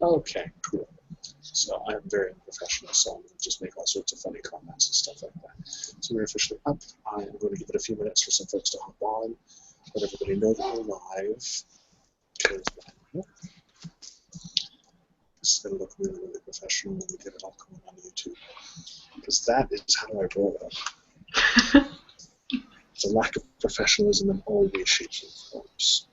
Okay, cool. So I'm very unprofessional, so I'm going to just make all sorts of funny comments and stuff like that. So we're officially up. I'm going to give it a few minutes for some folks to hop on, let everybody know that we're live. Because this is going to look really, really professional when we get it all coming on YouTube. Because that is how I roll. It's a lack of professionalism in all ways, shapes, and forms.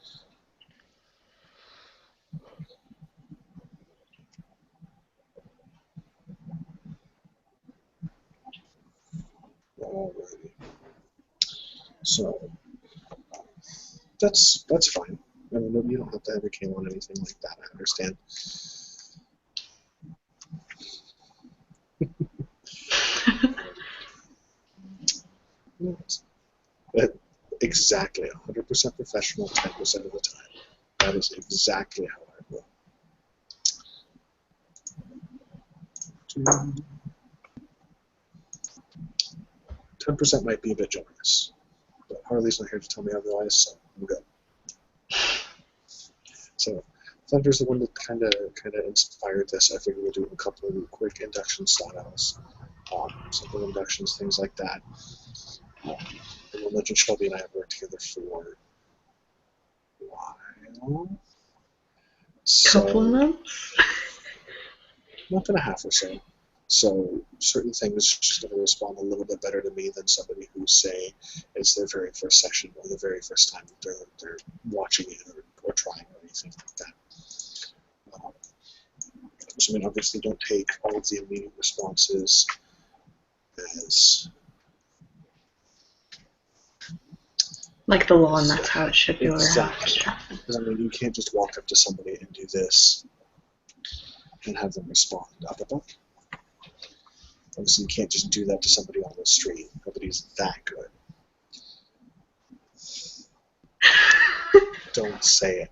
Alrighty. So that's fine. I mean, you don't have to have a cam on anything like that. I understand. But exactly 100% professional 10% of the time. That is exactly how I roll. 10% might be a bit generous, but Harley's not here to tell me otherwise, so I'm good. So Thunder's the one that kind of inspired this. I figured we'd do a couple of quick induction styles, simple inductions, things like that. And Legend Shelby and I have worked together for a while. Couple months? Month and a half or so. So certain things just going to respond a little bit better to me than somebody who, say, it's their very first session or the very first time they're watching it or trying or anything like that. So I mean, obviously don't take all of the immediate responses as like the law, and that's how it should be. Exactly. Because I mean, you can't just walk up to somebody and do this and have them respond up above. Obviously, you can't just do that to somebody on the street. Nobody's that good. Don't say it.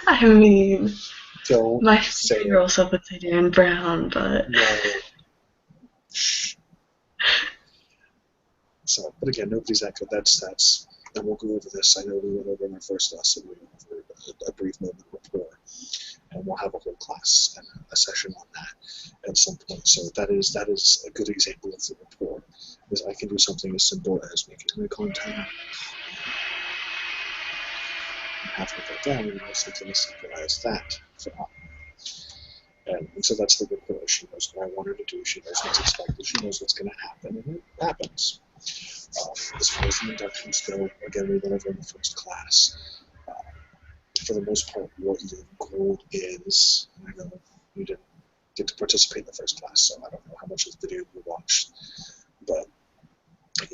I mean, don't my say it. girls up with Dan Brown, but no. So, but again, nobody's that good. That's. And we'll go over this. I know we went over in our first lesson. We went over a brief moment rapport, and we'll have a whole class and a session on that at some point. So that is a good example of the rapport. Is I can do something as simple as making eye contact, halfway go down, and something as simple as that for up. And so that's the rapport. She knows what I want her to do. She knows what's expected. She knows what's going to happen, and it happens. As far as the inductions go, again, we went over in the first class. For the most part, what your goal is, I know you didn't get to participate in the first class, so I don't know how much of the video you watched, but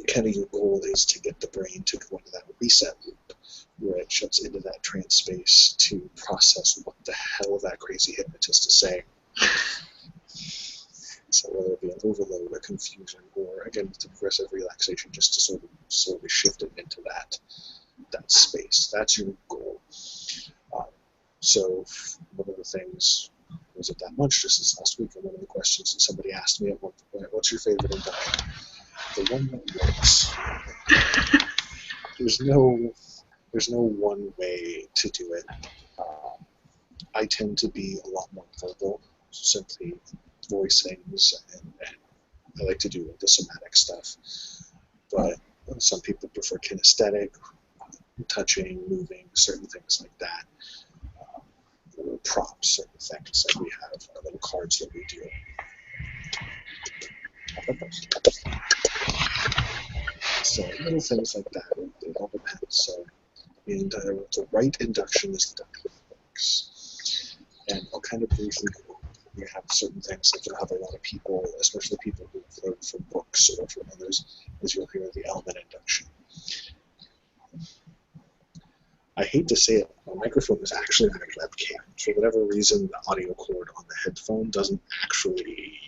kind of your goal is to get the brain to go into that reset loop where it shuts into that trance space to process what the hell that crazy hypnotist is saying. So whether it be an overload, a confusion, or again the progressive relaxation, just to sort of slowly shift it into that space. That's your goal. So one of the things, was it that much? Just this last week, and one of the questions that somebody asked me at one point, what's your favorite induction? The one that works. There's no one way to do it. I tend to be a lot more verbal, simply voice things, and I like to do the somatic stuff. But some people prefer kinesthetic, touching, moving, certain things like that. Little props, certain things that we have, our little cards that we deal. So little things like that, it all depends. So the right induction is the that works. And I'll kind of briefly go. We have certain things that you'll have a lot of people, especially people who have learned from books or from others, as you'll hear the element induction. I hate to say it, my microphone is actually on a webcam. For whatever reason, the audio cord on the headphone doesn't actually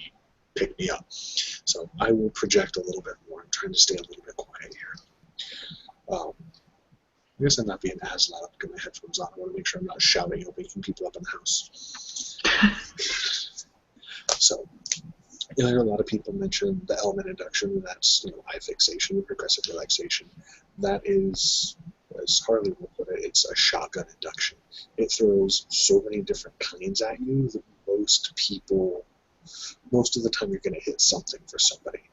pick me up. So I will project a little bit more. I'm trying to stay a little bit quiet here. I guess I'm not being as loud because my headphones on. I want to make sure I'm not shouting or waking people up in the house. So you'll hear a lot of people mention the element induction, and that's eye fixation, progressive relaxation. That is as Harley will put it, it's a shotgun induction. It throws so many different kinds at you that most of the time you're going to hit something for somebody.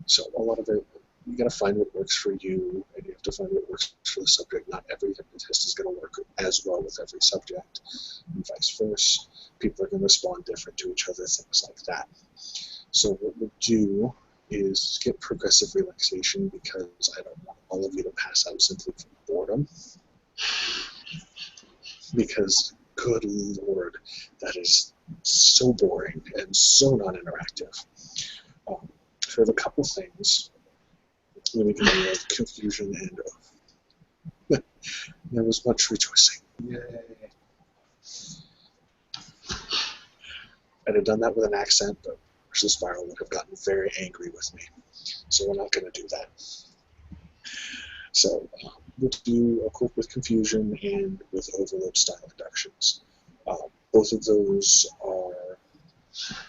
So a lot of it, you got to find what works for you, and you have to find what works for the subject. Not every hypnotist is going to work as well with every subject, and vice versa. People are going to respond different to each other, things like that. So what we'll do is get progressive relaxation, because I don't want all of you to pass out simply from boredom. Because, good Lord, that is so boring and so non-interactive. So we have a couple things that we can do, like confusion, and there was much rejoicing. Yay. I'd have done that with an accent, but the Spiral would have gotten very angry with me. So we're not going to do that. So we'll do a quick with confusion and with overload style inductions. Both of those are,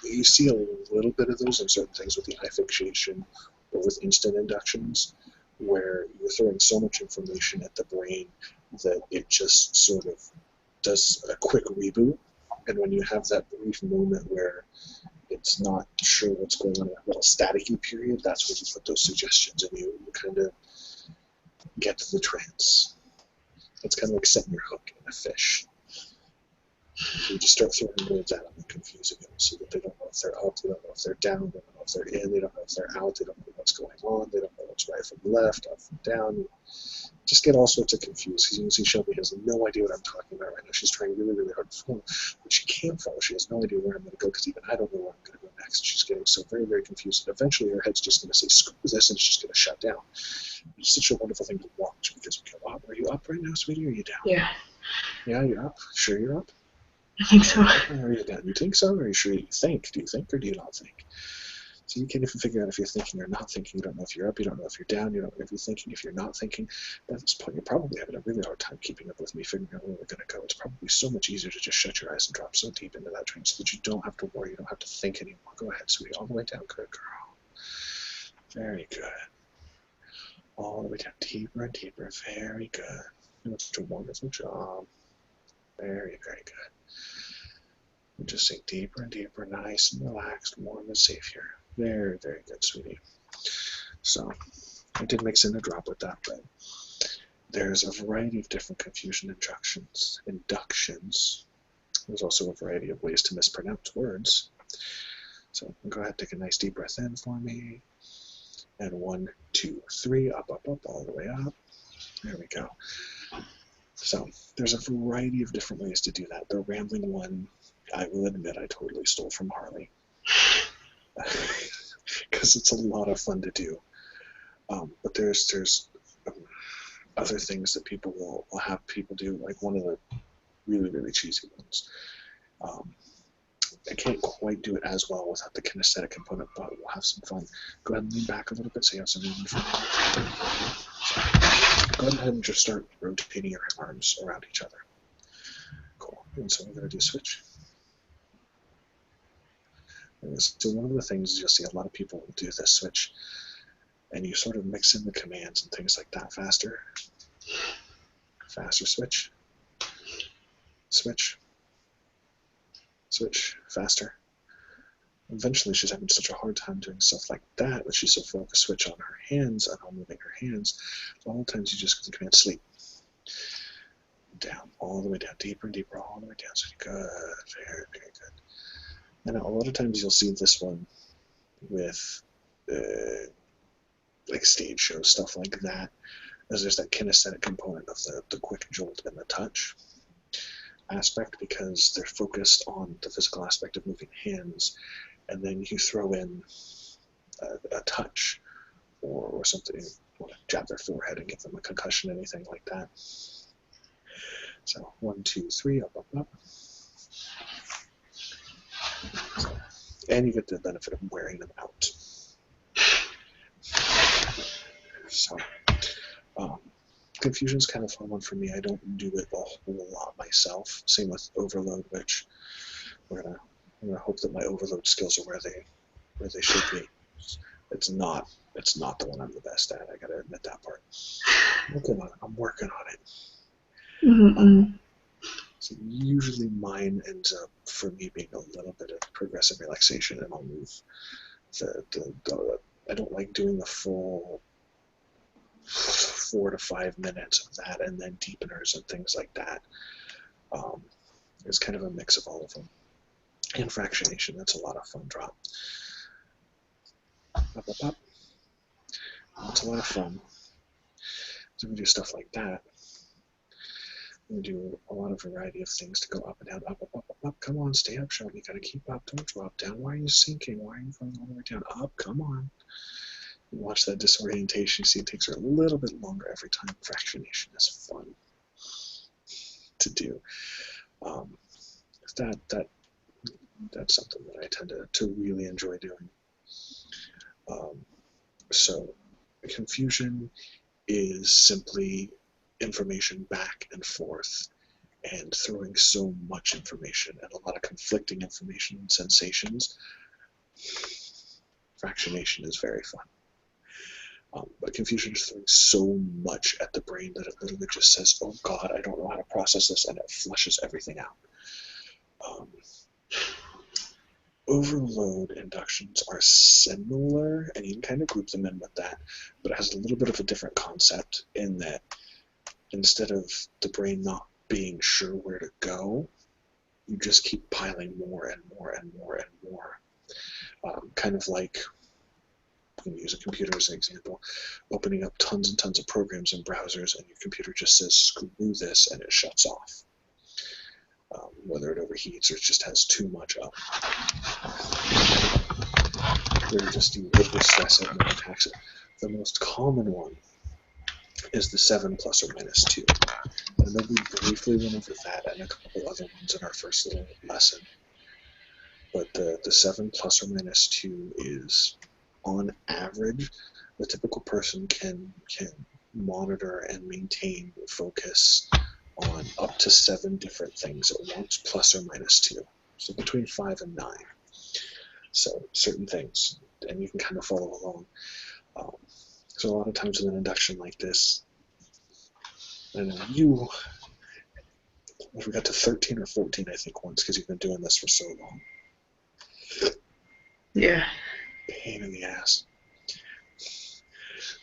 you see a little bit of those in certain things with the eye fixation or with instant inductions, where you're throwing so much information at the brain that it just sort of does a quick reboot. And when you have that brief moment where it's not sure what's going on, that little staticky period, that's when you put those suggestions and you kind of get to the trance. It's kind of like setting your hook in a fish. You just start throwing words at them and confusing them so that they don't know if they're up, they don't know if they're down, they don't know if they're in, they don't know if they're out, they don't know what's going on, they don't know what's right from left, up from down. You just get all sorts of confused, because you can see Shelby has no idea what I'm talking about right now. She's trying really, really hard to follow, but she can't follow. She has no idea where I'm going to go, because even I don't know where I'm going to go next. She's getting so very, very confused, and eventually her head's just going to say, screw this, and it's just going to shut down. It's such a wonderful thing to watch, because we go, are you up right now, sweetie, or are you down? Yeah. Yeah, you're up? Sure you're up? I think so. Are you down? You think so? Or are you sure you think? Do you think, or do you not think? So you can't even figure out if you're thinking or not thinking. You don't know if you're up, you don't know if you're down, you don't know if you're thinking, if you're not thinking. But at this point, you're probably having a really hard time keeping up with me, figuring out where we're going to go. It's probably so much easier to just shut your eyes and drop so deep into that trance so that you don't have to worry, you don't have to think anymore. Go ahead, sweetie, all the way down. Good girl. Very good. All the way down, deeper and deeper. Very good. You're doing a wonderful job. Very, very good. And just sink deeper and deeper, nice and relaxed, warm and safe here. Very, very good, sweetie. So, I did mix in a drop with that, but there's a variety of different confusion inductions. There's also a variety of ways to mispronounce words. So, go ahead, take a nice deep breath in for me. And 1, 2, 3, up, up, up, all the way up. There we go. So, there's a variety of different ways to do that. The rambling one, I will admit, I totally stole from Harley. Because it's a lot of fun to do. But there's other things that people will have people do, like one of the really, really cheesy ones. I can't quite do it as well without the kinesthetic component, but we'll have some fun. Go ahead and lean back a little bit so you have some room in front of you. Go ahead and just start rotating your arms around each other. Cool. And so we're going to do switch. So one of the things is you'll see a lot of people do this switch, and you sort of mix in the commands and things like that faster. Faster switch. Switch. Switch. Faster. Eventually she's having such a hard time doing stuff like that she's so focused switch on her hands and on moving her hands. All the times you just give the command sleep. Down, all the way down, deeper and deeper, all the way down. So good, very, very good. And a lot of times you'll see this one with like stage shows, stuff like that, as there's that kinesthetic component of the quick jolt and the touch aspect, because they're focused on the physical aspect of moving hands, and then you throw in a touch or something, or jab their forehead and give them a concussion, anything like that. So 1, 2, 3, up, up, up. And you get the benefit of wearing them out. So, confusion's kind of a fun one for me. I don't do it a whole lot myself. Same with overload, which I'm gonna hope that my overload skills are where they should be. It's not the one I'm the best at. I gotta admit that part. I'm working on it. So usually mine ends up, for me, being a little bit of progressive relaxation, and I'll move I don't like doing the full 4 to 5 minutes of that, and then deepeners and things like that. It's kind of a mix of all of them. And fractionation, that's a lot of fun. Drop. Up, up, up. That's a lot of fun. So we do stuff like that. We do a lot of variety of things to go up and down, up, up, up, up, up. Come on, stay up, Shelby. You gotta keep up. Don't drop down. Why are you sinking? Why are you going all the way down? Up, come on. You watch that disorientation. See, it takes her a little bit longer every time. Fractionation is fun to do. That's something that I tend to really enjoy doing. So confusion is simply information back and forth and throwing so much information and a lot of conflicting information and sensations. Fractionation is very fun. But confusion is throwing so much at the brain that it literally just says, oh God, I don't know how to process this, and it flushes everything out. Overload inductions are similar, and you can kind of group them in with that, but it has a little bit of a different concept in that instead of the brain not being sure where to go, you just keep piling more and more and more and more. Kind of like, I'm going to use a computer as an example, opening up tons and tons of programs and browsers, and your computer just says, screw this, and it shuts off. Whether it overheats or it just has too much up. Or just you overstress it and overtax it. The most common one is the 7 plus or minus 2. And then we briefly went over that and a couple other ones in our first little lesson. But the 7 plus or minus 2 is, on average, the typical person can monitor and maintain focus on up to 7 different things at once, plus or minus 2. So between 5 and 9. So certain things, and you can kind of follow along. So a lot of times in an induction like this, and we got to 13 or 14, I think, once, because you've been doing this for so long. Yeah. Pain in the ass.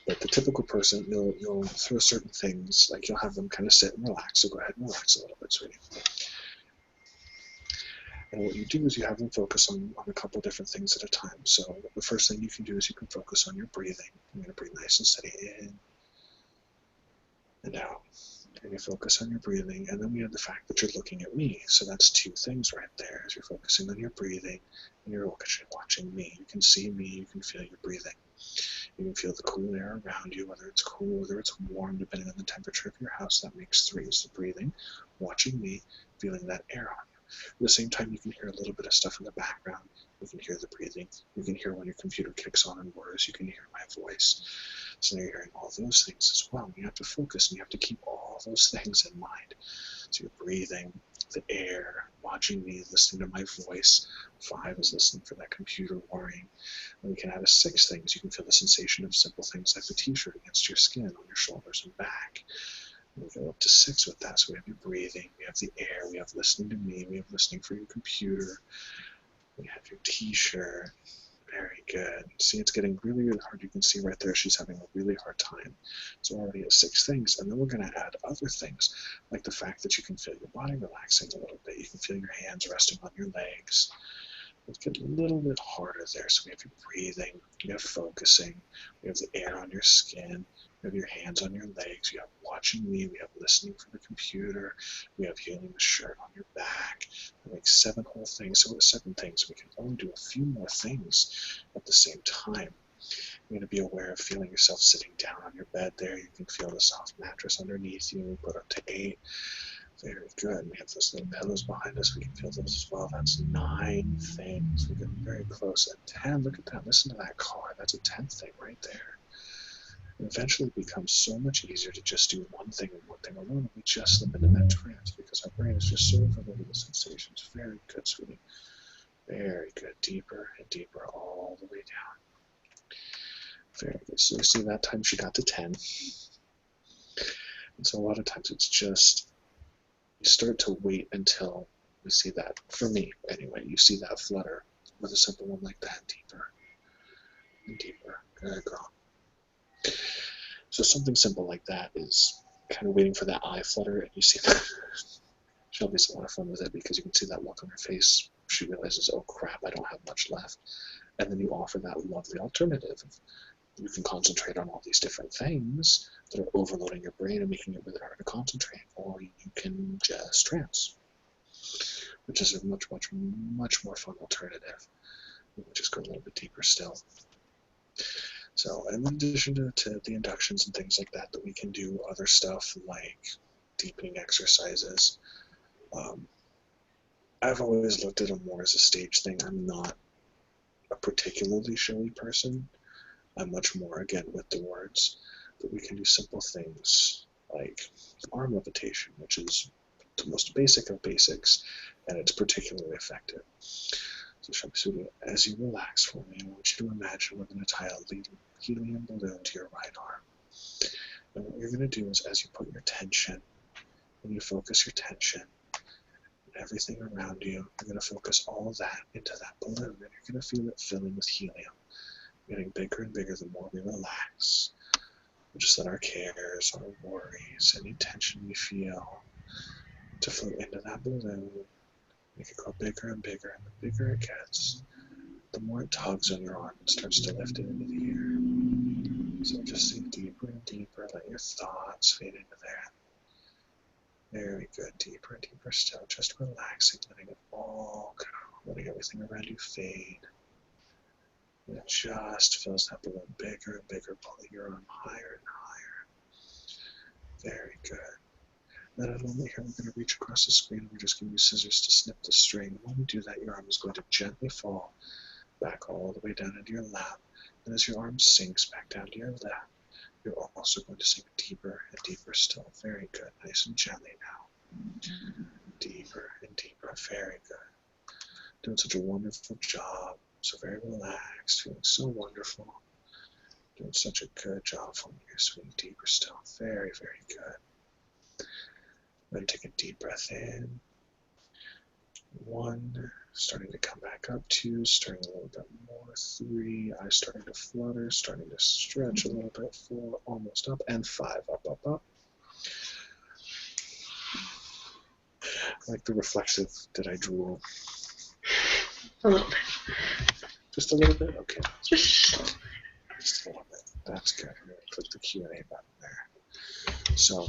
But the typical person, you'll throw certain things, like you'll have them kind of sit and relax, so go ahead and relax a little bit, sweetie. And what you do is you have them focus on a couple different things at a time. So the first thing you can do is you can focus on your breathing. You're going to breathe nice and steady in and out. And you focus on your breathing, and then we have the fact that you're looking at me. So that's 2 things right there. As you're focusing on your breathing, and you're watching me. You can see me, you can feel your breathing. You can feel the cool air around you, whether it's cool, whether it's warm, depending on the temperature of your house. That makes 3 is the breathing, watching me, feeling that air on you. At the same time, you can hear a little bit of stuff in the background. You can hear the breathing. You can hear when your computer kicks on and whirs. You can hear my voice. So now you're hearing all those things as well. And you have to focus, and you have to keep all those things in mind. So you're breathing, the air, watching me, listening to my voice. 5 is listening for that computer whirring. And we can add a 6 things. You can feel the sensation of simple things like the t-shirt against your skin, on your shoulders and back. And we go up to 6 with that. So we have your breathing, we have the air, we have listening to me, we have listening for your computer, we have your t-shirt. Very good. See, it's getting really, really hard. You can see right there she's having a really hard time. So we're already at 6 things. And then we're going to add other things, like the fact that you can feel your body relaxing a little bit. You can feel your hands resting on your legs. Let's get a little bit harder there. So we have your breathing, we have focusing, we have the air on your skin, we have your hands on your legs, we have watching me, we have listening for the computer, we have feeling the shirt on your back. That makes 7 whole things. So with 7 things, we can only do a few more things at the same time. You're going to be aware of feeling yourself sitting down on your bed there. You can feel the soft mattress underneath you. We put up to 8. Very good. We have those little pillows behind us. We can feel those as well. That's 9 things. We're getting very close. At 10, look at that. Listen to that car. That's a 10th thing right there. And eventually it becomes so much easier to just do one thing and one thing alone. And we just slip into that trance because our brain is just so overloaded with sensations. Very good, sweetie. Very good. Deeper and deeper all the way down. Very good. So you see that time she got to 10. And so a lot of times it's just, you start to wait until you see that, for me anyway, you see that flutter with a simple one like that, deeper and deeper. Good girl. So something simple like that is kind of waiting for that eye flutter, and you see that. Shelby's a lot of fun with it because you can see that look on her face. She realizes, oh crap, I don't have much left. And then you offer that lovely alternative. You can concentrate on all these different things that are overloading your brain and making it really hard to concentrate, or you can just trance, which is a much more fun alternative. You can just go a little bit deeper still. So in addition to the inductions and things like that we can do other stuff like deepening exercises. I've always looked at them more as a stage thing. I'm not a particularly showy person. I'm much more, again, with the words. But we can do simple things like arm levitation, which is the most basic of basics, and it's particularly effective. So Shelby, as you relax for me, I want you to imagine we're going to tie a helium balloon to your right arm. And what you're going to do is, as you put your tension, and you focus your tension, and everything around you, you're going to focus all of that into that balloon, and you're going to feel it filling with helium, getting bigger and bigger the more we relax. We just let our cares, our worries, any tension we feel to float into that balloon. Make it grow bigger and bigger, and the bigger it gets, the more it tugs on your arm and starts to lift it into the air. So just sink deeper and deeper, let your thoughts fade into that. Very good, deeper and deeper still, just relaxing, letting it all go, letting everything around you fade. And it just fills that balloon bigger and bigger, pulling your arm higher and higher. Very good. Then at a moment here, we're going to reach across the screen and we're just going to use scissors to snip the string. When we do that, your arm is going to gently fall back all the way down into your lap. And as your arm sinks back down to your lap, you're also going to sink deeper and deeper still. Very good. Nice and gently now. Deeper and deeper. Very good. Doing such a wonderful job. So very relaxed. Feeling so wonderful. Doing such a good job for me. You're swimming deeper still. Very, very good. Then take a deep breath in. 1, starting to come back up. 2, starting a little bit more. 3, eyes starting to flutter, starting to stretch a little bit. 4, almost up. And 5, up, up, up. I like the reflexive, did I drool? A little bit. Just a little bit? Okay. Just a little bit. That's good. I'm going to click the Q&A button there. So,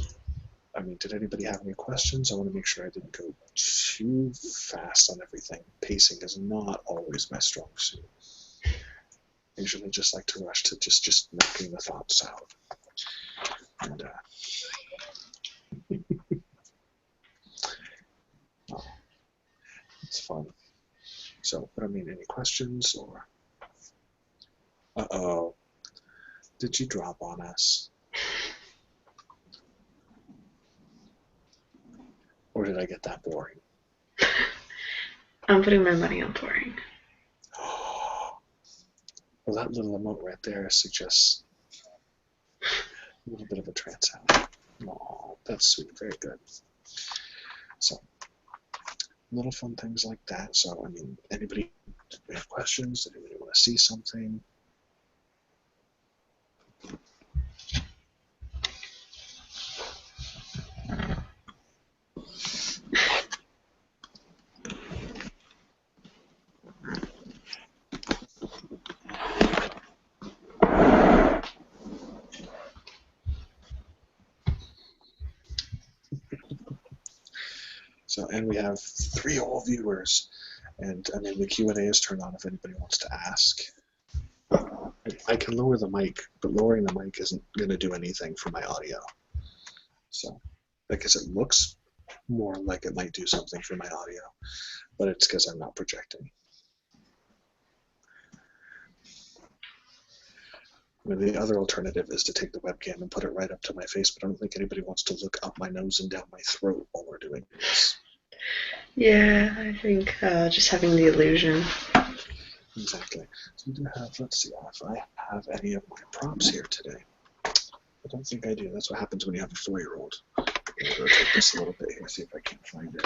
I mean, did anybody have any questions? I want to make sure I didn't go too fast on everything. Pacing is not always my strong suit. I usually just like to rush to just knocking the thoughts out. And oh, it's fun. So, but I mean, any questions or? Uh-oh. Did you drop on us? Or did I get that boring? I'm putting my money on boring. Well, that little emote right there suggests a little bit of a trance out. Oh, that's sweet. Very good. So, little fun things like that. So, I mean, anybody have questions? Anybody want to see something? So, and we have 3 whole viewers, and I mean the Q&A is turned on if anybody wants to ask. I can lower the mic, but lowering the mic isn't going to do anything for my audio. So, because it looks more like it might do something for my audio, but it's because I'm not projecting. I mean, the other alternative is to take the webcam and put it right up to my face, but I don't think anybody wants to look up my nose and down my throat while we're doing this. Yeah, I think just having the illusion. Exactly. So we do have, let's see if I have any of my prompts here today. I don't think I do. That's what happens when you have a 4-year-old. I'm going to rotate this a little bit here, see if I can find it.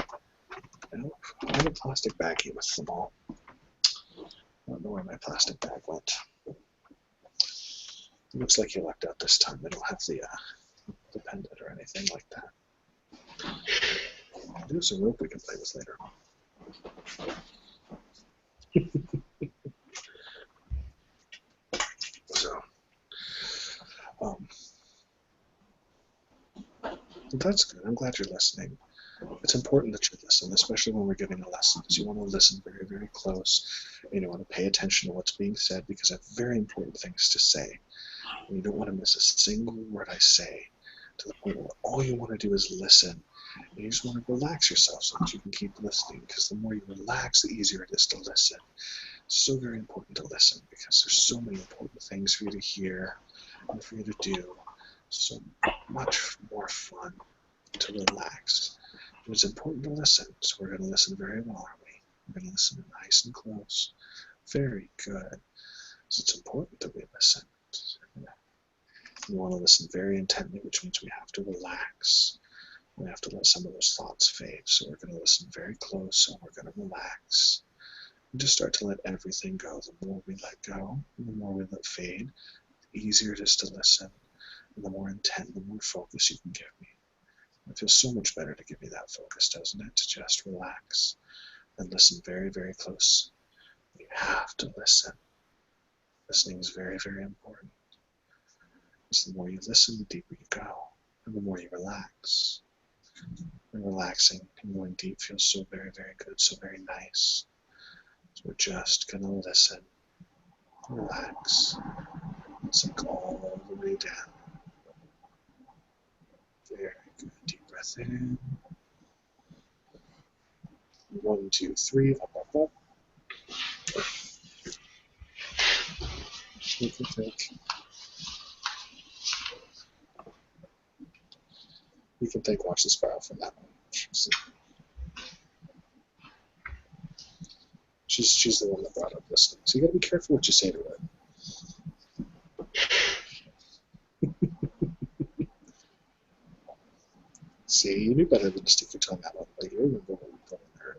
Nope. I have a plastic bag here with them all. I don't know where my plastic bag went. It looks like you lucked out this time. They don't have the pendant or anything like that. There's some rope we can play with later. So, that's good. I'm glad you're listening. It's important that you listen, especially when we're giving a lesson. So you want to listen very, very close. And you want to pay attention to what's being said because I have very important things to say. And you don't want to miss a single word I say to the point where all you want to do is listen. And you just want to relax yourself so that you can keep listening because the more you relax, the easier it is to listen. It's so very important to listen because there's so many important things for you to hear and for you to do. So much more fun to relax. And it's important to listen, so we're going to listen very well, aren't we? We're going to listen nice and close. Very good. So it's important that we listen. We want to listen very intently, which means we have to relax. We have to let some of those thoughts fade. So we're going to listen very close and we're going to relax. And just start to let everything go. The more we let go, the more we let fade, the easier it is to listen. And the more intent, the more focus you can give me. It feels so much better to give me that focus, doesn't it? To just relax and listen very, very close. You have to listen. Listening is very, very important. Because the more you listen, the deeper you go, and the more you relax. And relaxing and going deep feels so very, very good, so very nice. So we're just going to listen, relax, sink all the way down. Very good. Deep breath in. 1, 2, 3, up, up, up. You can think. You can think, watch the spiral from that one. She's the one that brought up listening. So you got to be careful what you say to her. See, you knew better than to stick your tongue out on the you remember what we told her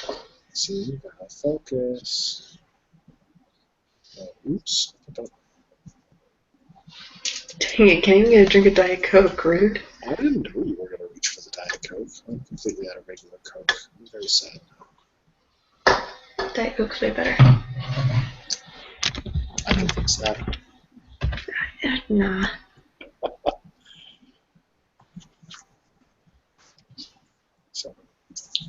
earlier. See, you gotta focus. Oops. Dang it, can't even get a drink of Diet Coke, rude. I didn't know you were going to reach for the Diet Coke. I'm completely out of regular Coke. I'm very sad. Diet Coke's way better. I can fix that. Nah. So,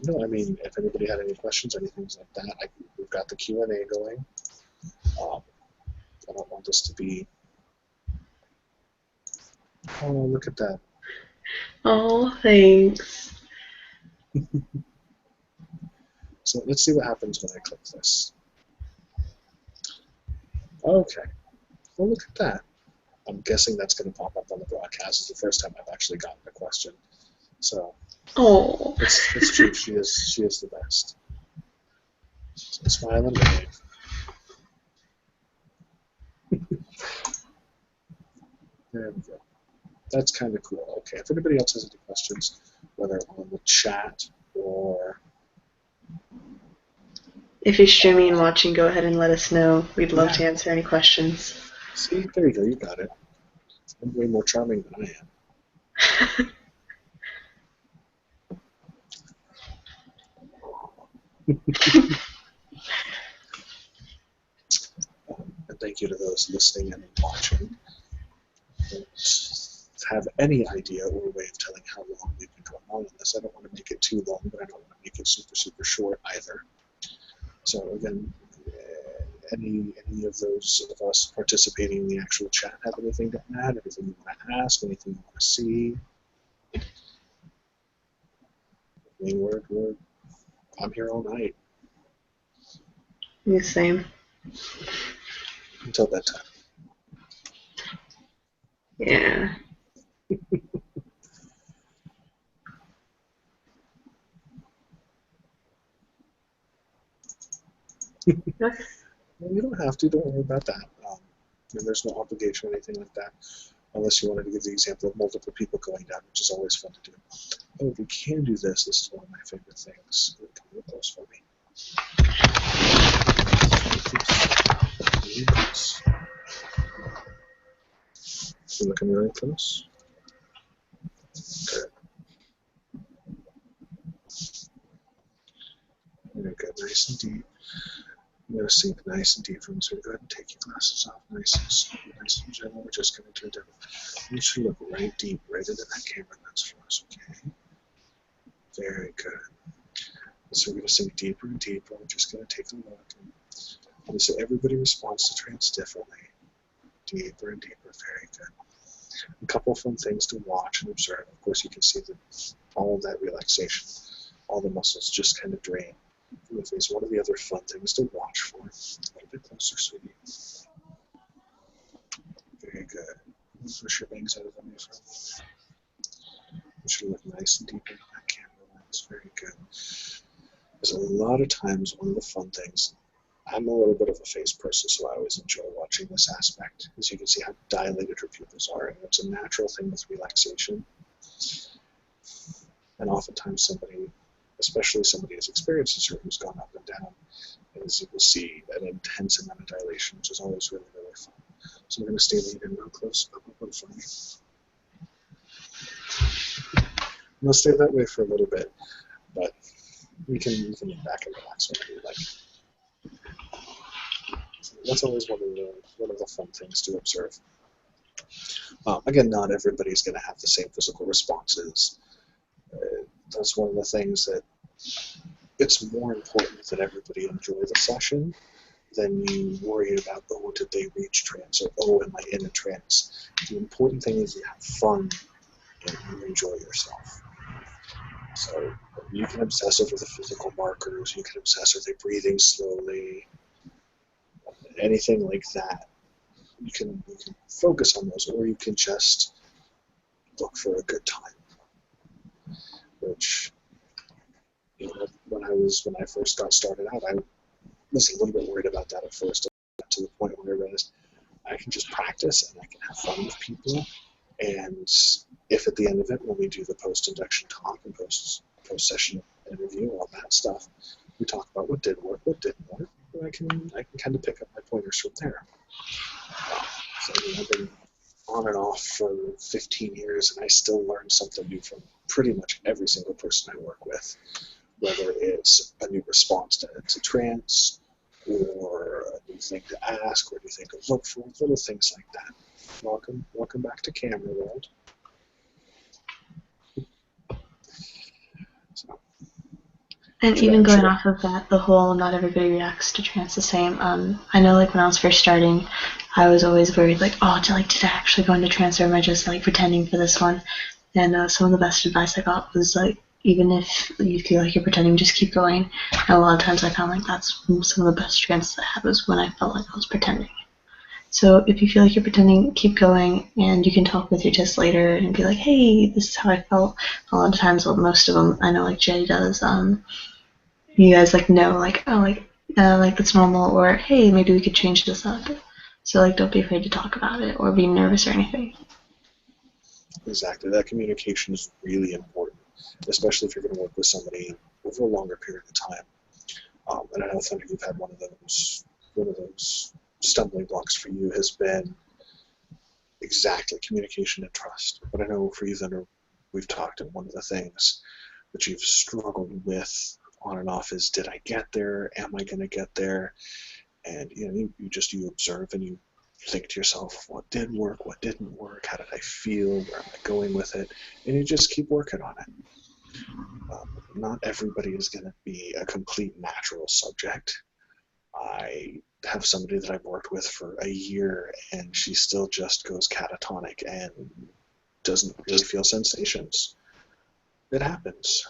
no, I mean, if anybody had any questions or anything like that, we've got the Q&A going. I don't want this to be... Oh, look at that. Oh, thanks. So let's see what happens when I click this. Okay. Well, look at that. I'm guessing that's going to pop up on the broadcast. It's the first time I've actually gotten a question. So Oh. it's true. She is the best. So smile and wave. There we go. That's kind of cool. Okay, if anybody else has any questions, whether on the chat or... If you're streaming and watching, go ahead and let us know. We'd love to answer any questions. See, there you go. You got it. I'm way more charming than I am. And thank you to those listening and watching. Don't have any idea or way of telling how long we've been going on this. I don't want to make it too long, but I don't want to make it super, super short either. So again, any of those of us participating in the actual chat have anything to add, anything you want to ask, anything you want to see? I mean, I'm here all night. The same. Until bedtime. Yeah. Okay. Well, you don't have to. Don't worry about that. And there's no obligation or anything like that, unless you wanted to give the example of multiple people going down, which is always fun to do. Oh, if we can do this, this is one of my favorite things. Come real close for me. Really close. You looking really close? Good. Very good. Nice and deep. I'm going to sink nice and deep from this. So go ahead and take your glasses off nice and slow, nice and gentle. We're just going to do it. You should look right deep, right into that camera lens for us, okay? Very good. So we're going to sink deeper and deeper. We're just going to take a look. And so everybody responds to trance differently. Deeper and deeper. Very good. A couple of fun things to watch and observe. Of course, you can see that all of that relaxation, all the muscles just kind of drain from the face. One of the other fun things to watch for. A little bit closer, sweetie. Very good. Push your bangs out of the knee. You should look nice and deep into that camera lens. Very good. Because a lot of times, one of the fun things, I'm a little bit of a face person, so I always enjoy watching this aspect, because you can see how dilated your pupils are, and it's a natural thing with relaxation. And oftentimes somebody, especially somebody who's experienced this or who's gone up and down, as you will see an intense amount of dilation, which is always really, really fun. So I'm going to stay lean in real close, up in front of me. And I'll stay that way for a little bit, but you can lean back and relax whenever you like. So that's always one of the fun things to observe. Again, not everybody's going to have the same physical responses. That's one of the things that it's more important that everybody enjoy the session than you worry about, oh, did they reach trance, or oh, am I in a trance? The important thing is you have fun and you enjoy yourself. So you can obsess over the physical markers, you can obsess, are they breathing slowly, anything like that. You can focus on those, or you can just look for a good time. Which, you know, when I first got started out, I was a little bit worried about that at first. I got to the point where I realized I can just practice and I can have fun with people. And if at the end of it, when we do the post-induction talk and post-session interview, all that stuff, we talk about what did work, what didn't work, and I can kind of pick up my pointers from there. So I've been on and off for 15 years, and I still learn something new from pretty much every single person I work with, whether it's a new response to trance, or a new thing to ask, or a new thing to look for, little things like that. Welcome back to camera world. So, And even going off of that, the whole not everybody reacts to trance the same. I know, like, when I was first starting, I was always worried, like, oh, did I actually go into trance, or am I just, like, pretending for this one? And some of the best advice I got was, like, even if you feel like you're pretending, just keep going. And a lot of times I found like that's some of the best trances I had was when I felt like I was pretending. So if you feel like you're pretending, keep going, and you can talk with your test later and be like, hey, this is how I felt. A lot of times, well, most of them, I know, like Jay does, you guys like know, like, oh, like that's normal, or hey, maybe we could change this up. So like, don't be afraid to talk about it or be nervous or anything. Exactly, that communication is really important, especially if you're going to work with somebody over a longer period of time. And I know, Thunder, you've had one of those stumbling blocks for you has been exactly communication and trust. But I know for you, Thunder, we've talked, and one of the things that you've struggled with on and off is, did I get there? Am I going to get there? And you observe and you think to yourself, what did work, what didn't work, how did I feel, where am I going with it? And you just keep working on it. Not everybody is going to be a complete natural subject. I have somebody that I've worked with for a year, and she still just goes catatonic and doesn't really feel sensations. It happens.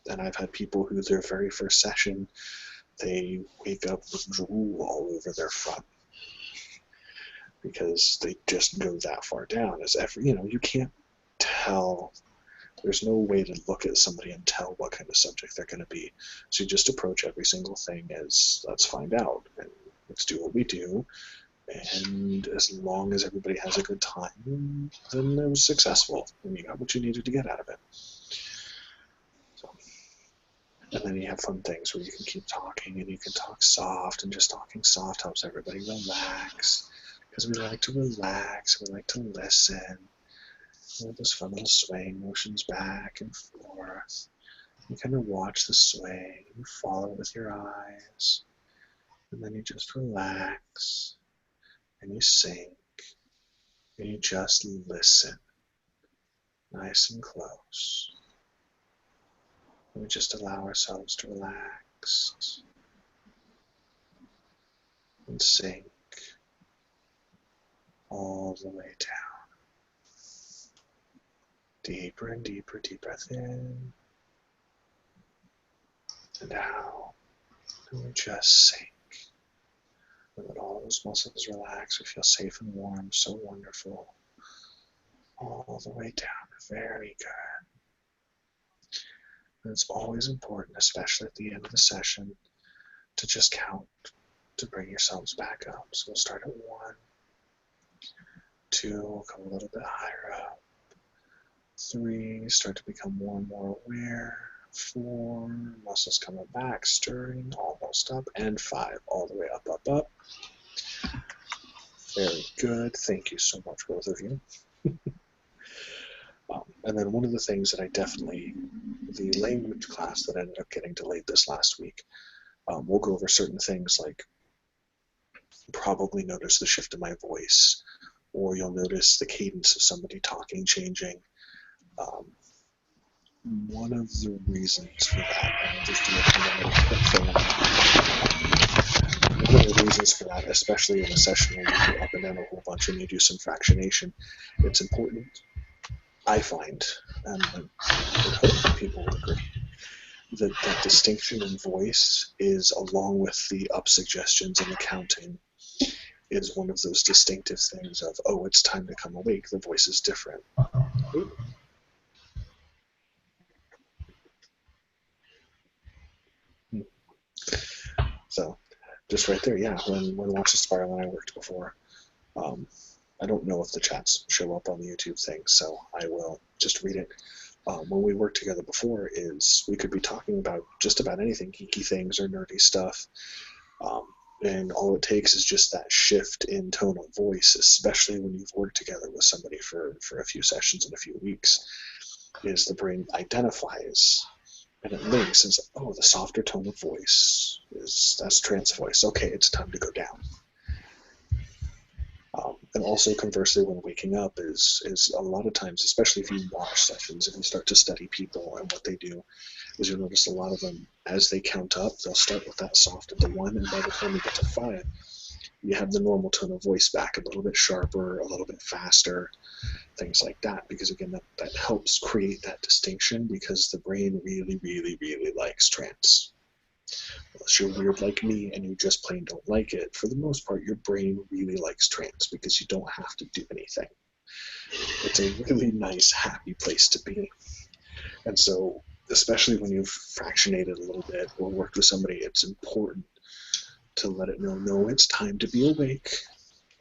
And I've had people who their very first session, they wake up with drool all over their front because they just go that far down. You can't tell There's no way to look at somebody and tell what kind of subject they're going to be. So you just approach every single thing as, let's find out, and let's do what we do. And as long as everybody has a good time, then it was successful, and you got what you needed to get out of it. So, and then you have fun things where you can keep talking, and you can talk soft, and just talking soft helps everybody relax, because we like to relax, we like to listen. Those fun little swaying motions back and forth. You kind of watch the sway, you follow with your eyes, and then you just relax, and you sink, and you just listen, nice and close. And we just allow ourselves to relax and sink all the way down. Deeper and deeper, deep breath in and out. And we just sink. We let all those muscles relax. We feel safe and warm, so wonderful. All the way down. Very good. And it's always important, especially at the end of the session, to just count, to bring yourselves back up. So we'll start at 1, 2, we'll come a little bit higher up. 3, start to become more and more aware. 4, muscles coming back, stirring, almost up. And 5, all the way up, up, up. Very good. Thank you so much, both of you. And then one of the things that I definitely, the language class that ended up getting delayed this last week, we'll go over certain things like probably notice the shift in my voice, or you'll notice the cadence of somebody talking changing. One of the reasons for that, and I'll just do a kind of quick thing. One of the reasons for that, especially in a session where you go up and down a whole bunch and you do some fractionation, it's important, I find, and I hope people will agree, that that distinction in voice is, along with the up suggestions and the counting, is one of those distinctive things of, oh, it's time to come awake, the voice is different. Ooh. So, just right there, yeah, when Watch the Spiral and I worked before, I don't know if the chats show up on the YouTube thing, so I will just read it. When we worked together before, is we could be talking about just about anything, geeky things or nerdy stuff, and all it takes is just that shift in tone of voice, especially when you've worked together with somebody for a few sessions in a few weeks, is the brain identifies and it links and says, oh, the softer tone of voice, that's trance voice. Okay, it's time to go down. And also conversely, when waking up is a lot of times, especially if you watch sessions, if you start to study people and what they do, is you'll notice a lot of them, as they count up, they'll start with that soft at the 1, and by the time you get to 5, you have the normal tone of voice back a little bit sharper, a little bit faster, things like that, because again, that helps create that distinction, because the brain really, really, really likes trance. Unless you're weird like me and you just plain don't like it, for the most part, your brain really likes trance because you don't have to do anything. It's a really nice, happy place to be. And so, especially when you've fractionated a little bit or worked with somebody, it's important to let it know, no, it's time to be awake.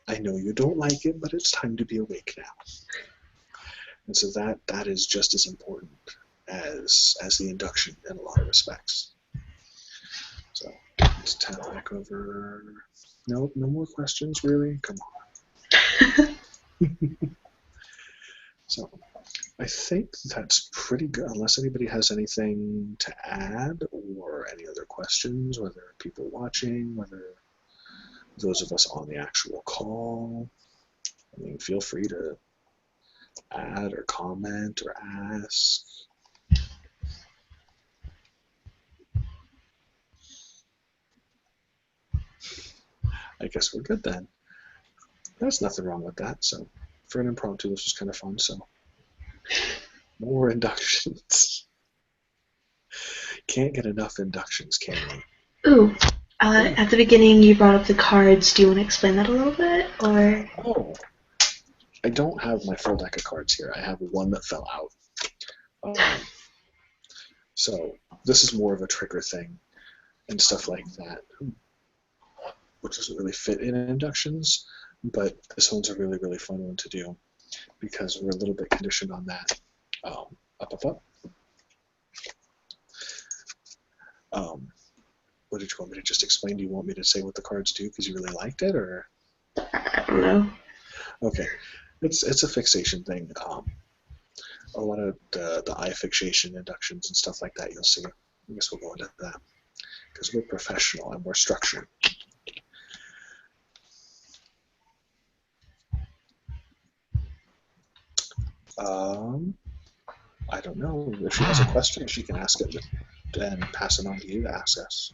I know you don't like it, but it's time to be awake now. And so that is just as important as the induction in a lot of respects. So let's tap back over. No more questions, really? Come on. So I think that's pretty good, unless anybody has anything to add or any other questions, whether people watching, whether those of us on the actual call. I mean, feel free to add or comment or ask. I guess we're good then. There's nothing wrong with that. So for an impromptu, this was kind of fun. So more inductions. Can't get enough inductions, can we? Ooh. At the beginning, you brought up the cards. Do you want to explain that a little bit, or? Oh, I don't have my full deck of cards here. I have one that fell out. So this is more of a trigger thing and stuff like that, which doesn't really fit in inductions, but this one's a really, really fun one to do because we're a little bit conditioned on that. Up, up, up. What did you want me to just explain? Do you want me to say what the cards do because you really liked it, or? I don't know. Okay, it's a fixation thing. A lot of the eye fixation inductions and stuff like that you'll see. I guess we'll go into that because we're professional and we're structured. I don't know. If she has a question, she can ask it and pass it on to you to ask us.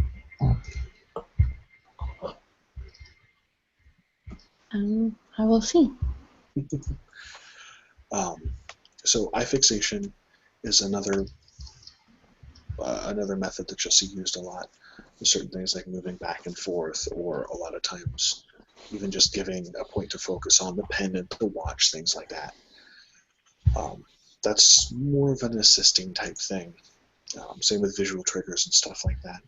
I will see. So eye fixation is another method that you'll see used a lot. There's certain things like moving back and forth, or a lot of times even just giving a point to focus on, the pen and the watch, things like that. That's more of an assisting type thing. Same with visual triggers and stuff like that.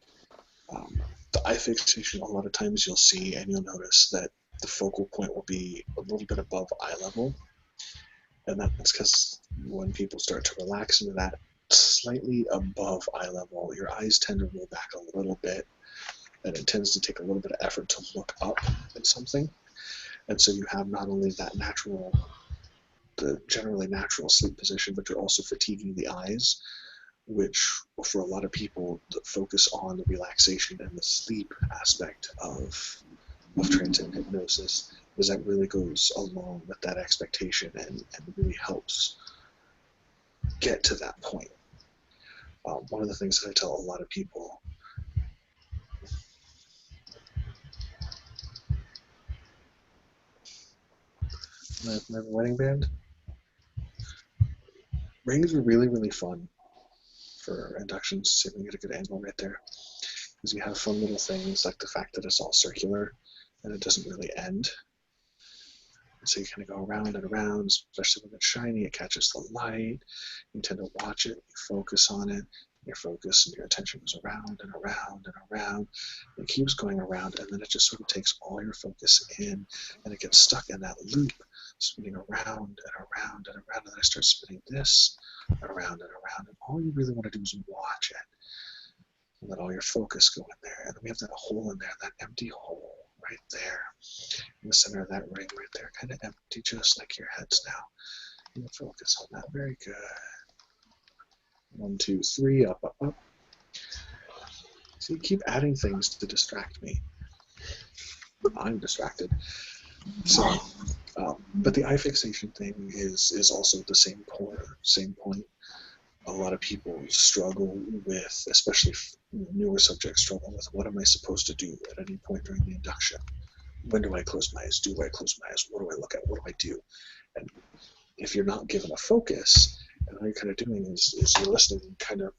The eye fixation, a lot of times you'll see and you'll notice that the focal point will be a little bit above eye level. And that's because when people start to relax into that slightly above eye level, your eyes tend to roll back a little bit, and it tends to take a little bit of effort to look up at something. And so you have not only that the generally natural sleep position, but you're also fatiguing the eyes, which for a lot of people that focus on the relaxation and the sleep aspect of trance and hypnosis, is that really goes along with that expectation and really helps get to that point. One of the things that I tell a lot of people, my wedding band, rings are really, really fun for inductions. See if we can get a good angle right there. Because you have fun little things like the fact that it's all circular and it doesn't really end. So you kind of go around and around, especially when it's shiny, it catches the light, you tend to watch it, you focus on it, your focus and your attention goes around and around and around, and it keeps going around, and then it just sort of takes all your focus in, and it gets stuck in that loop, spinning around and around and around, and then I start spinning this around and around, and all you really want to do is watch it, and let all your focus go in there, and then we have that hole in there, that empty hole right there in the center of that ring right there, kind of empty, just like your head's now. And focus on that. Very good. 1, 2, 3, up, up, up. So you keep adding things to distract me. I'm distracted. So, but the eye fixation thing is also the same point. A lot of people struggle with, especially newer subjects struggle with, what am I supposed to do at any point during the induction? When do I close my eyes? Do I close my eyes? What do I look at? What do I do? And if you're not given a focus, and all you're kind of doing is you're listening, kind of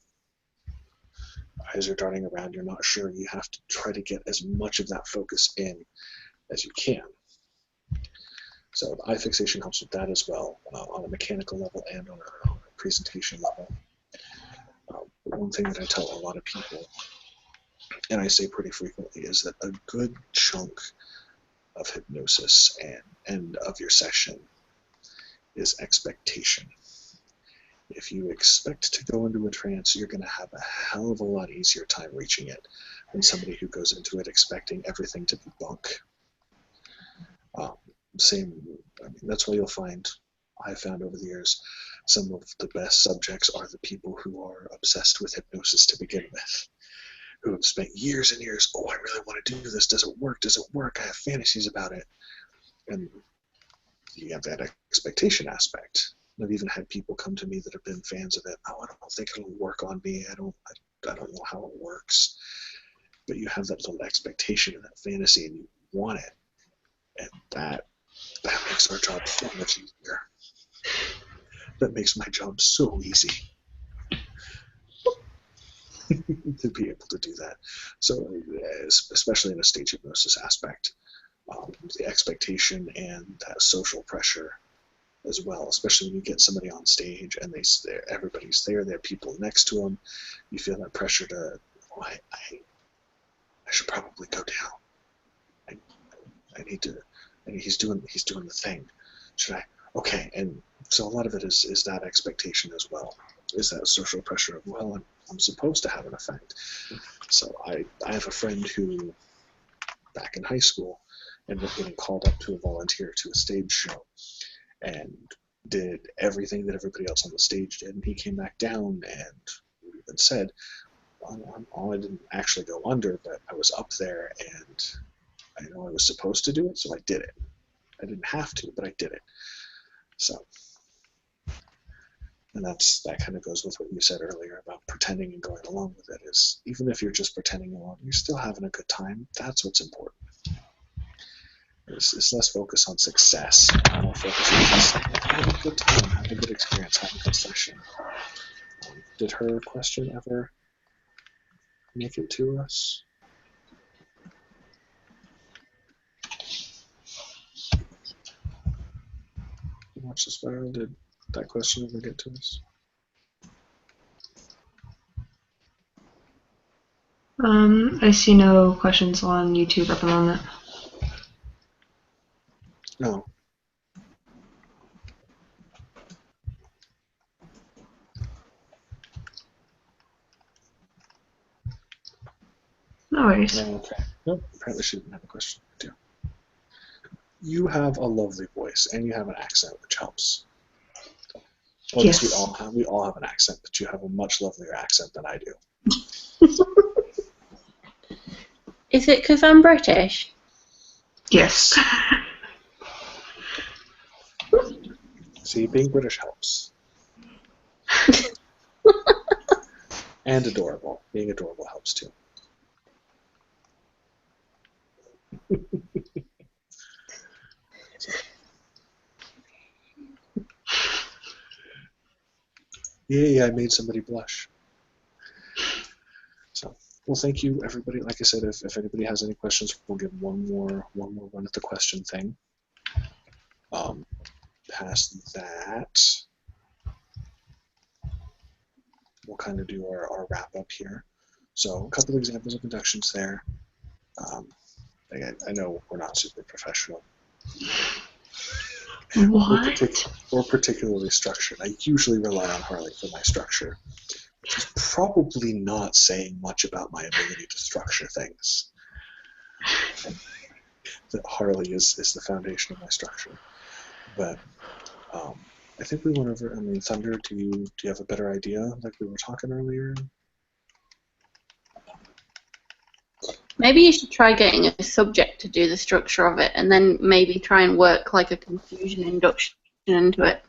eyes are darting around, you're not sure, you have to try to get as much of that focus in as you can. So the eye fixation helps with that as well, on a mechanical level and on a presentation level. One thing that I tell a lot of people, and I say pretty frequently, is that a good chunk of hypnosis and of your session is expectation. If you expect to go into a trance, you're going to have a hell of a lot easier time reaching it than somebody who goes into it expecting everything to be bunk. That's why I've found over the years, some of the best subjects are the people who are obsessed with hypnosis to begin with, who have spent years and years, I really want to do this, does it work, I have fantasies about it, and you have that expectation aspect. I've even had people come to me that have been fans of it, I don't think it'll work on me, I don't know how it works, but you have that little expectation and that fantasy, and you want it, and that makes our job so much easier. That makes my job so easy to be able to do that. So, especially in a stage hypnosis aspect, the expectation and that social pressure as well, especially when you get somebody on stage and everybody's there, there are people next to them. You feel that pressure to, oh, I should probably go down. I need to. And he's doing the thing. Should I? Okay. And so a lot of it is that expectation as well. Is that social pressure of, well, I'm supposed to have an effect. So I have a friend who, back in high school, ended up getting called up to a volunteer to a stage show, and did everything that everybody else on the stage did. And he came back down and even said, I didn't actually go under, but I was up there and I know I was supposed to do it, so I did it. I didn't have to, but I did it. So, and that kind of goes with what you said earlier about pretending and going along with it. Is even if you're just pretending along, you're still having a good time. That's what's important. It's less focus on success, more focus on just having a good time, having a good experience, having a good session. Did her question ever make it to us? Watch the spiral. Did that question ever get to us? I see no questions on YouTube at the moment. No. No worries. Oh, okay. Nope. Apparently she didn't have a question. Yeah. You have a lovely voice and you have an accent, which helps. Well, yes. We all have an accent, but you have a much lovelier accent than I do. Is it because I'm British? Yes. See, being British helps. And adorable. Being adorable helps too. Yay, I made somebody blush. So, well, thank you, everybody. Like I said, if anybody has any questions, we'll give one more run at the question thing. Past that, we'll kind of do our wrap up here. So, a couple of examples of inductions there. I know we're not super professional. What? Or particularly structured. I usually rely on Harley for my structure, which is probably not saying much about my ability to structure things. That Harley is the foundation of my structure. But I think we went over. I mean, Thunder. Do you have a better idea, like we were talking earlier? Maybe you should try getting a subject to do the structure of it, and then maybe try and work like a confusion induction into it.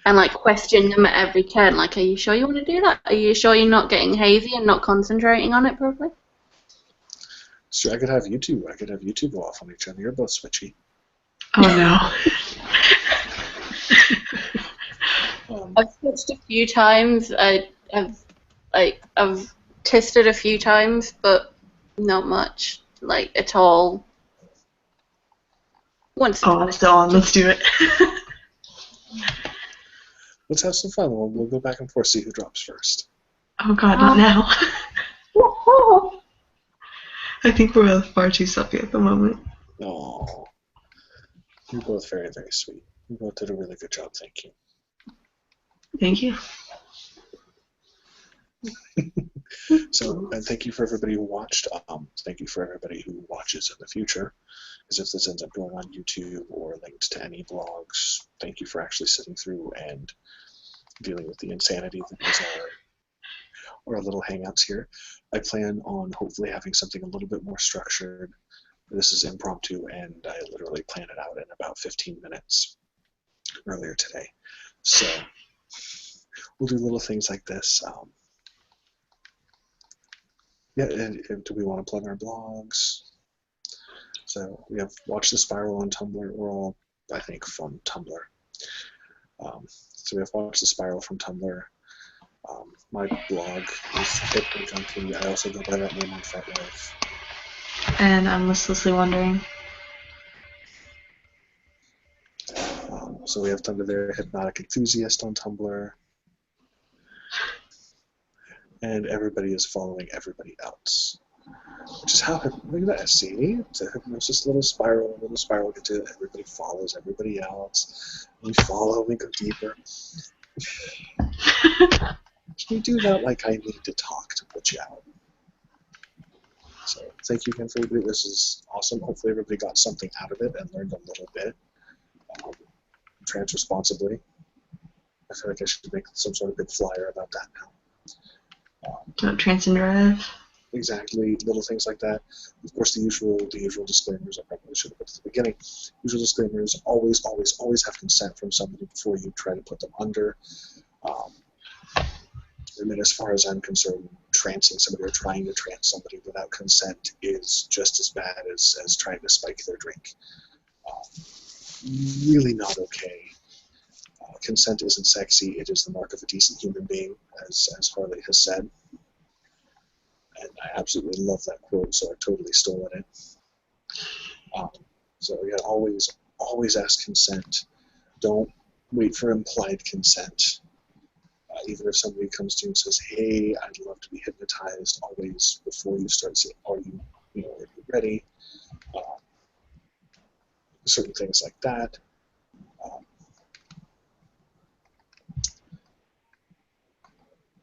And like question them at every turn, like, are you sure you want to do that? Are you sure you're not getting hazy and not concentrating on it properly? So I could have you two go off on each other. You're both switchy. Oh no. I've switched a few times. I've tested a few times, but not much, like at all. Once. Oh, I'm still on. Let's do it. Let's have some fun. We'll go back and forth, see who drops first. Oh God, not now. I think we're both far too stuffy at the moment. Oh, you're both very, very sweet. You both did a really good job. Thank you. Thank you. So, and thank you for everybody who watched. Thank you for everybody who watches in the future. Because if this ends up going on YouTube or linked to any blogs, thank you for actually sitting through and dealing with the insanity that is our little hangouts here. I plan on hopefully having something a little bit more structured. This is impromptu, and I literally planned it out in about 15 minutes earlier today. So we'll do little things like this. Yeah, and do we want to plug our blogs? So we have Watch the Spiral on Tumblr. We're all, I think, from Tumblr. So we have Watch the Spiral from Tumblr. My blog is Hip Junkie. I also go by that name on FetLife. And I'm listlessly wondering. So we have Thunder there, Hypnotic Enthusiast on Tumblr. And everybody is following everybody else. Which is how, look at that, see? It's a hypnosis little spiral into everybody follows everybody else. We follow, we go deeper. We do that like I need to talk to put you out. So thank you again for everybody. This is awesome. Hopefully everybody got something out of it and learned a little bit. Trans responsibly. I feel like I should make some sort of big flyer about that now. Don't trance and drive. Exactly, little things like that. Of course, the usual disclaimers I probably should have put at the beginning. Usual disclaimers: always have consent from somebody before you try to put them under. And then, as far as I'm concerned, trancing somebody or trying to trance somebody without consent is just as bad as trying to spike their drink. Really not okay. Consent isn't sexy. It is the mark of a decent human being, as Harley has said. And I absolutely love that quote, so I've totally stolen it. So yeah, always ask consent. Don't wait for implied consent. Even if somebody comes to you and says, "Hey, I'd love to be hypnotized," always before you start saying, "Are you ready?" Certain things like that.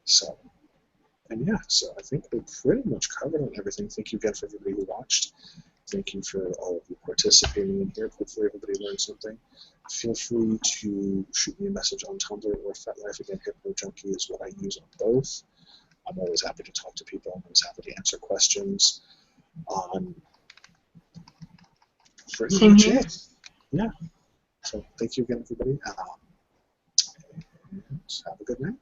So I think we pretty much covered on everything. Thank you again for everybody who watched. Thank you for all of you participating in here. Hopefully everybody learned something. Feel free to shoot me a message on Tumblr or FetLife. Again, Hypno Junkie is what I use on both. I'm always happy to talk to people. I'm always happy to answer questions on pretty much it. Yeah. So thank you again, everybody. And have a good night.